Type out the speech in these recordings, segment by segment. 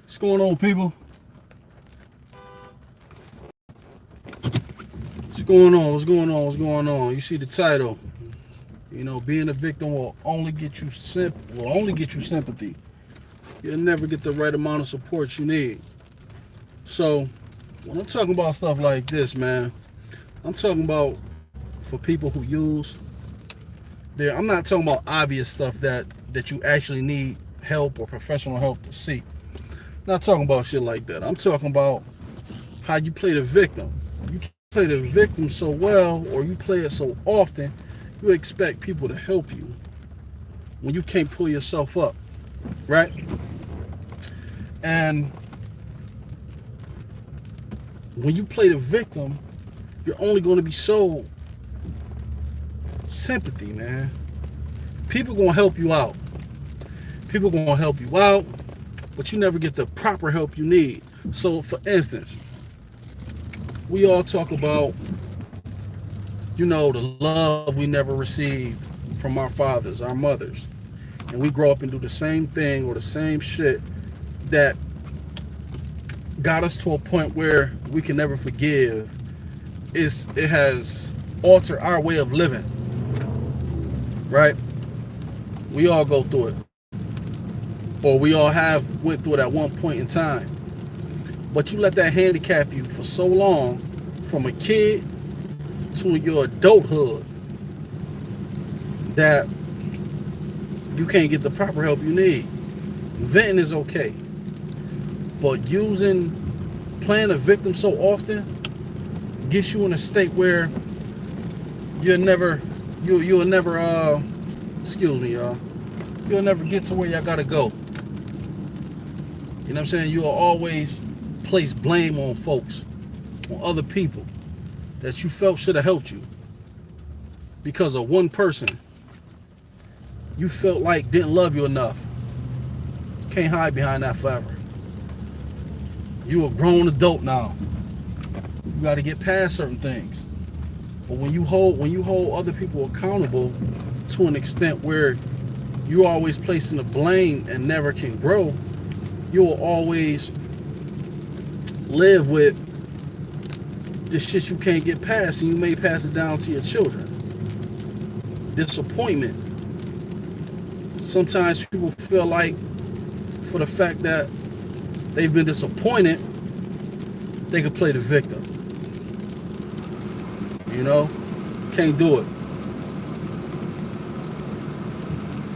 What's going on, people? What's going on? What's going on? What's going on? You see the title. You know, being a victim will only get you sympathy. You'll never get the right amount of support you need. So, when I'm talking about stuff like this, man, I'm talking about for people who use there. I'm not talking about obvious stuff that you actually need help or professional help to seek. Not talking about shit like that. I'm talking about how you play the victim. You play the victim so well, or you play it so often, you expect people to help you when you can't pull yourself up, right? And when you play the victim, you're only going to be sold sympathy, man. People going to help you out. People going to help you out, but you never get the proper help you need. So, for instance, we all talk about, you know, the love we never received from our fathers, our mothers. And we grow up and do the same thing or the same shit that got us to a point where we can never forgive. It has altered our way of living, right? We all go through it. Or we all have went through it at one point in time. But you let that handicap you for so long, from a kid to your adulthood, that you can't get the proper help you need. Venting is okay, but playing a victim so often gets you in a state where you'll never excuse me, y'all, you'll never get to where y'all gotta go. You know what I'm saying? You'll always place blame on folks, on other people that you felt should have helped you because of one person you felt like didn't love you enough. Can't hide behind that forever. You a grown adult now. You got to get past certain things. But when you hold other people accountable to an extent where you're always placing the blame and never can grow, you will always live with the shit you can't get past, and you may pass it down to your children. Disappointment. Sometimes people feel like, for the fact that they've been disappointed, they could play the victim. You know? Can't do it.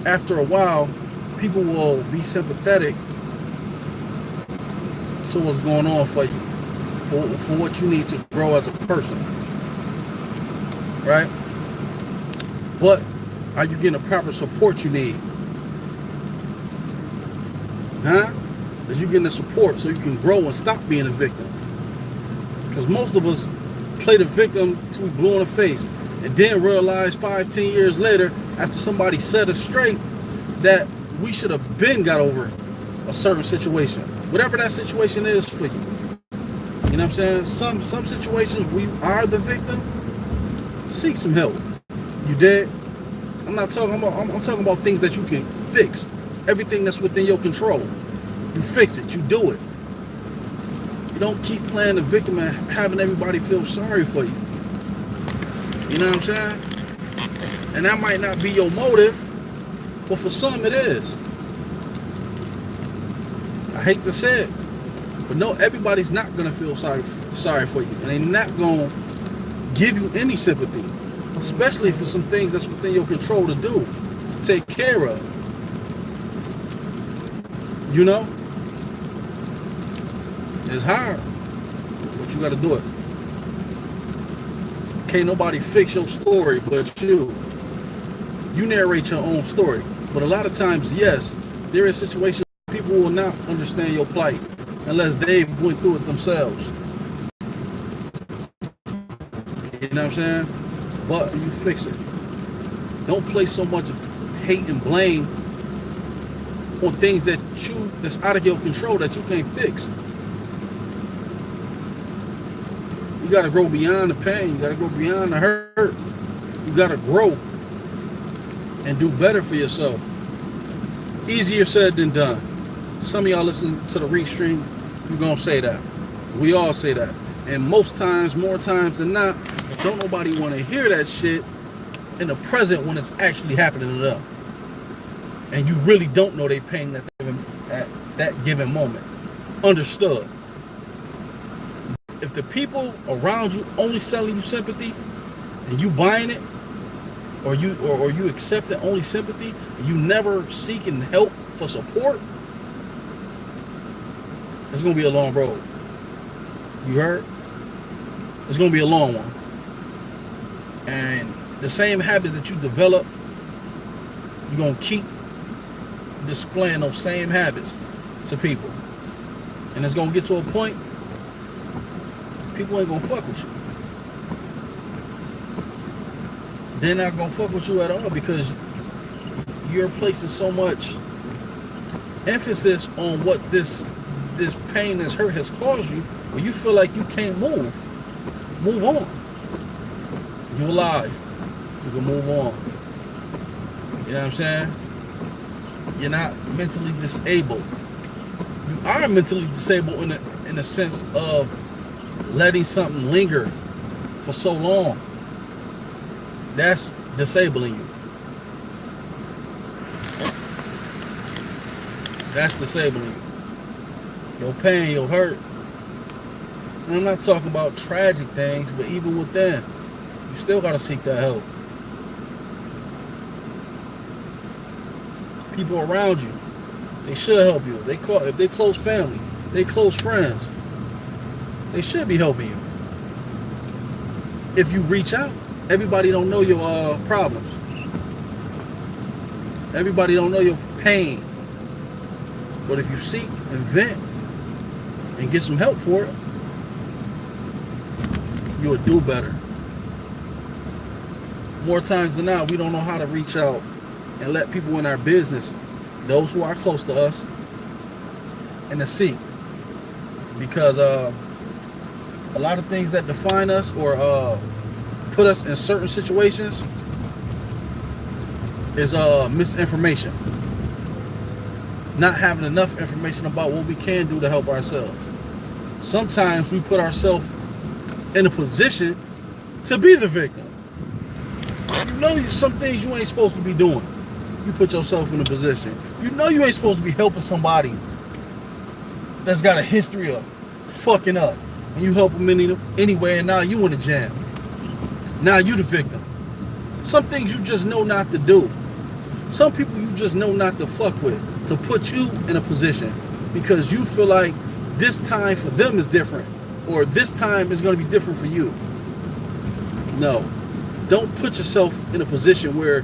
After a while, people will be sympathetic to what's going on for you, for what you need to grow as a person, right? But are you getting the proper support you need? Huh? Are you getting the support so you can grow and stop being a victim? Because most of us play the victim till we blue in the face, and then realize 5-10 years later, after somebody set us straight, that we should have been got over a certain situation, whatever that situation is for you. You know what I'm saying? Some situations we are the victim. Seek some help. You did? I'm talking about things that you can fix. Everything that's within your control. You fix it. You do it. You don't keep playing the victim and having everybody feel sorry for you. You know what I'm saying? And that might not be your motive, but for some it is. I hate to say it, but no, everybody's not gonna feel sorry for you, and they're not gonna give you any sympathy, especially for some things that's within your control to do, to take care of. You know, it's hard, but you got to do it. Can't nobody fix your story but you. You narrate your own story, but a lot of times, yes, there is situations people will not understand your plight unless they've went through it themselves. You know what I'm saying? But you fix it. Don't place so much hate and blame on things that's out of your control that you can't fix. You gotta grow beyond the pain. You gotta go beyond the hurt. You gotta grow and do better for yourself. Easier said than done. Some of y'all listen to the restream, you're going to say that. We all say that. And most times, more times than not, don't nobody want to hear that shit in the present when it's actually happening to them. And you really don't know they pain at that given moment. Understood. If the people around you only selling you sympathy and you buying it, or you accepting only sympathy and you never seeking help for support, it's gonna be a long road. You heard? It's gonna be a long one. And the same habits that you develop, you're gonna keep displaying those same habits to people. And it's gonna get to a point people ain't gonna fuck with you. They're not gonna fuck with you at all because you're placing so much emphasis on what this pain, this hurt has caused you, where you feel like you can't move on. You're alive. You can move on. You know what I'm saying? You're not mentally disabled. You are mentally disabled in a sense of letting something linger for so long. That's disabling you. That's disabling you. Your pain, your hurt. And I'm not talking about tragic things, but even with them, you still gotta seek that help. People around you, they should help you. If they close family, they close friends, they should be helping you. If you reach out, everybody don't know your problems. Everybody don't know your pain. But if you seek and vent and get some help for it, you'll do better. More times than not, we don't know how to reach out and let people in our business, those who are close to us, and to seek. Because a lot of things that define us or put us in certain situations is misinformation. Not having enough information about what we can do to help ourselves. Sometimes we put ourselves in a position to be the victim. You know some things you ain't supposed to be doing. You put yourself in a position. You know you ain't supposed to be helping somebody that's got a history of fucking up. And you help them anyway, and now you in the jam. Now you the victim. Some things you just know not to do. Some people you just know not to fuck with, to put you in a position because you feel like this time for them is different, or this time is going to be different for you. No. Don't put yourself in a position where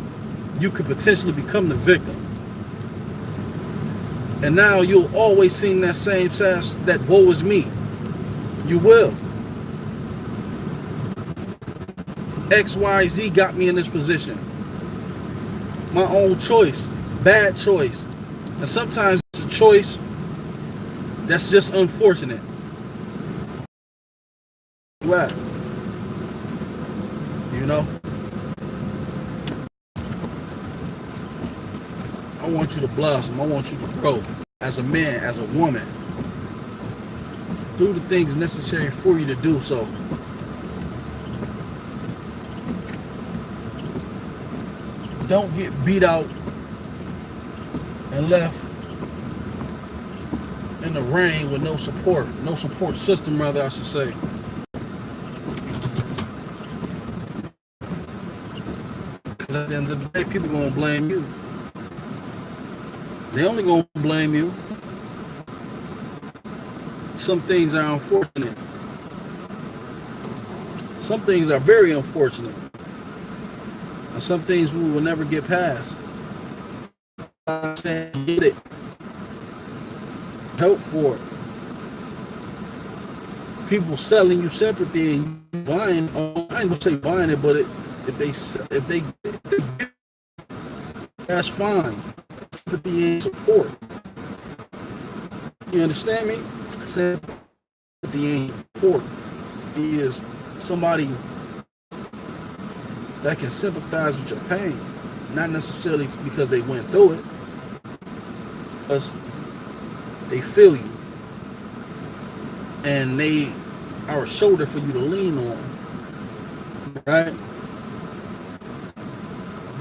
you could potentially become the victim. And now you'll always sing that same sass, that woe is me. You will. XYZ got me in this position. My own choice. Bad choice. And sometimes it's a choice that's just unfortunate. What? You know? I want you to blossom. I want you to grow as a man, as a woman. Do the things necessary for you to do so. Don't get beat out and left in the rain with no support system, rather, I should say. Because at the end of the day, people are going to blame you. They only going to blame you. Some things are unfortunate. Some things are very unfortunate. And some things we will never get past. I'm saying get it. Help for it. People selling you sympathy and you buying. I ain't gonna say buying it, but if they that's fine. Sympathy and support. You understand me? Sympathy and support. He is somebody that can sympathize with your pain, not necessarily because they went through it. Because They feel you. And they are a shoulder for you to lean on. Right?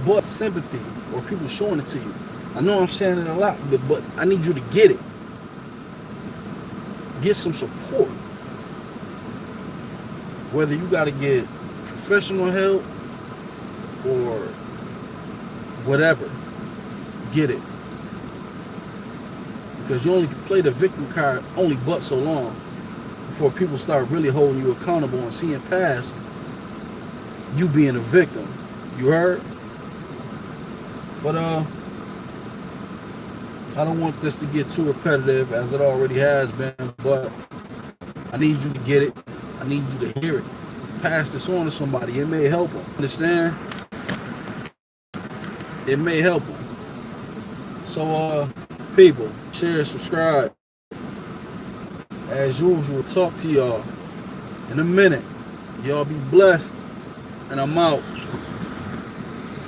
But sympathy, or people showing it to you. I know I'm saying it a lot, but I need you to get it. Get some support. Whether you got to get professional help or whatever, get it. Because you only play the victim card only but so long before people start really holding you accountable and seeing past you being a victim. You heard? But I don't want this to get too repetitive as it already has been, but I need you to get it. I need you to hear it. Pass this on to somebody. It may help them. Understand? It may help them. So, people, share, subscribe. As usual, talk to y'all in a minute. Y'all be blessed. And I'm out.